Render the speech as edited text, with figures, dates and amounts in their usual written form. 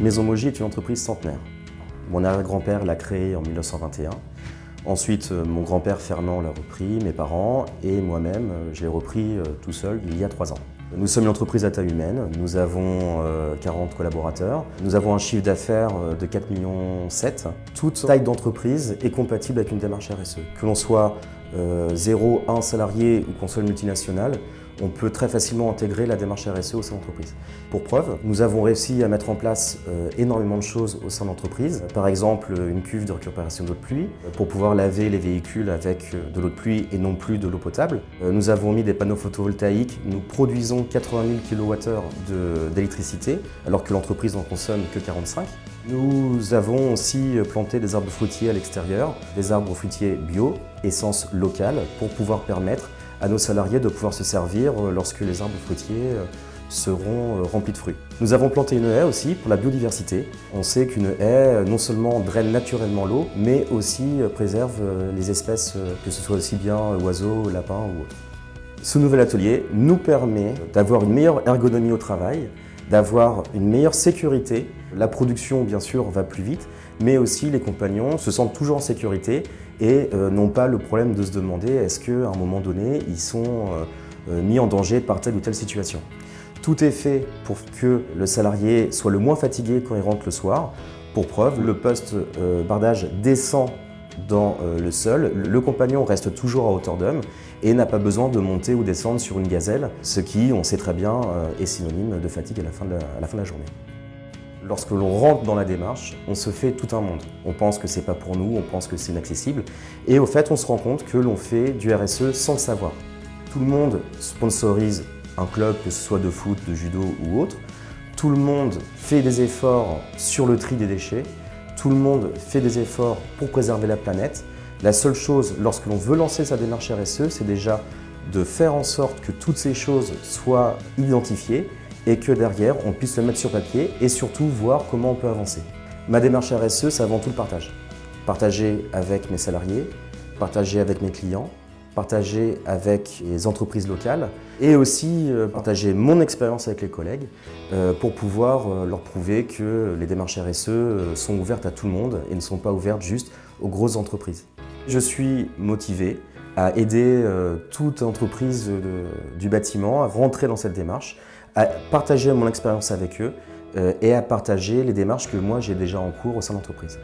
Maison Mogy est une entreprise centenaire. Mon arrière-grand-père l'a créée en 1921. Ensuite, mon grand-père Fernand l'a repris, mes parents et moi-même, je l'ai repris tout seul il y a 3 ans. Nous sommes une entreprise à taille humaine, nous avons 40 collaborateurs, nous avons un chiffre d'affaires de 4,7 millions. Toute taille d'entreprise est compatible avec une démarche RSE. Que l'on soit 0, 1 salarié ou qu'on soit une multinationale, on peut très facilement intégrer la démarche RSE au sein de l'entreprise. Pour preuve, nous avons réussi à mettre en place énormément de choses au sein de l'entreprise. Par exemple, une cuve de récupération d'eau de pluie pour pouvoir laver les véhicules avec de l'eau de pluie et non plus de l'eau potable. Nous avons mis des panneaux photovoltaïques. Nous produisons 80 000 kWh d'électricité alors que l'entreprise n'en consomme que 45. Nous avons aussi planté des arbres fruitiers à l'extérieur, des arbres fruitiers bio, essence locale, pour pouvoir permettre à nos salariés de pouvoir se servir lorsque les arbres fruitiers seront remplis de fruits. Nous avons planté une haie aussi pour la biodiversité. On sait qu'une haie non seulement draine naturellement l'eau, mais aussi préserve les espèces, que ce soit aussi bien oiseaux, lapins ou autres. Ce nouvel atelier nous permet d'avoir une meilleure ergonomie au travail, d'avoir une meilleure sécurité. La production, bien sûr, va plus vite, mais aussi les compagnons se sentent toujours en sécurité et n'ont pas le problème de se demander est-ce qu'à un moment donné, ils sont mis en danger par telle ou telle situation. Tout est fait pour que le salarié soit le moins fatigué quand il rentre le soir. Pour preuve, le poste bardage descend dans le sol, le compagnon reste toujours à hauteur d'homme et n'a pas besoin de monter ou descendre sur une gazelle, ce qui, on sait très bien, est synonyme de fatigue à la fin de la journée. Lorsque l'on rentre dans la démarche, on se fait tout un monde. On pense que c'est pas pour nous, on pense que c'est inaccessible. Et au fait, on se rend compte que l'on fait du RSE sans le savoir. Tout le monde sponsorise un club, que ce soit de foot, de judo ou autre. Tout le monde fait des efforts sur le tri des déchets. Tout le monde fait des efforts pour préserver la planète. La seule chose, lorsque l'on veut lancer sa démarche RSE, c'est déjà de faire en sorte que toutes ces choses soient identifiées et que derrière, on puisse le mettre sur papier et surtout voir comment on peut avancer. Ma démarche RSE, c'est avant tout le partage. Partager avec mes salariés, partager avec mes clients, partager avec les entreprises locales et aussi partager mon expérience avec les collègues pour pouvoir leur prouver que les démarches RSE sont ouvertes à tout le monde et ne sont pas ouvertes juste aux grosses entreprises. Je suis motivé à aider toute entreprise du bâtiment à rentrer dans cette démarche, à partager mon expérience avec eux et à partager les démarches que moi j'ai déjà en cours au sein de l'entreprise.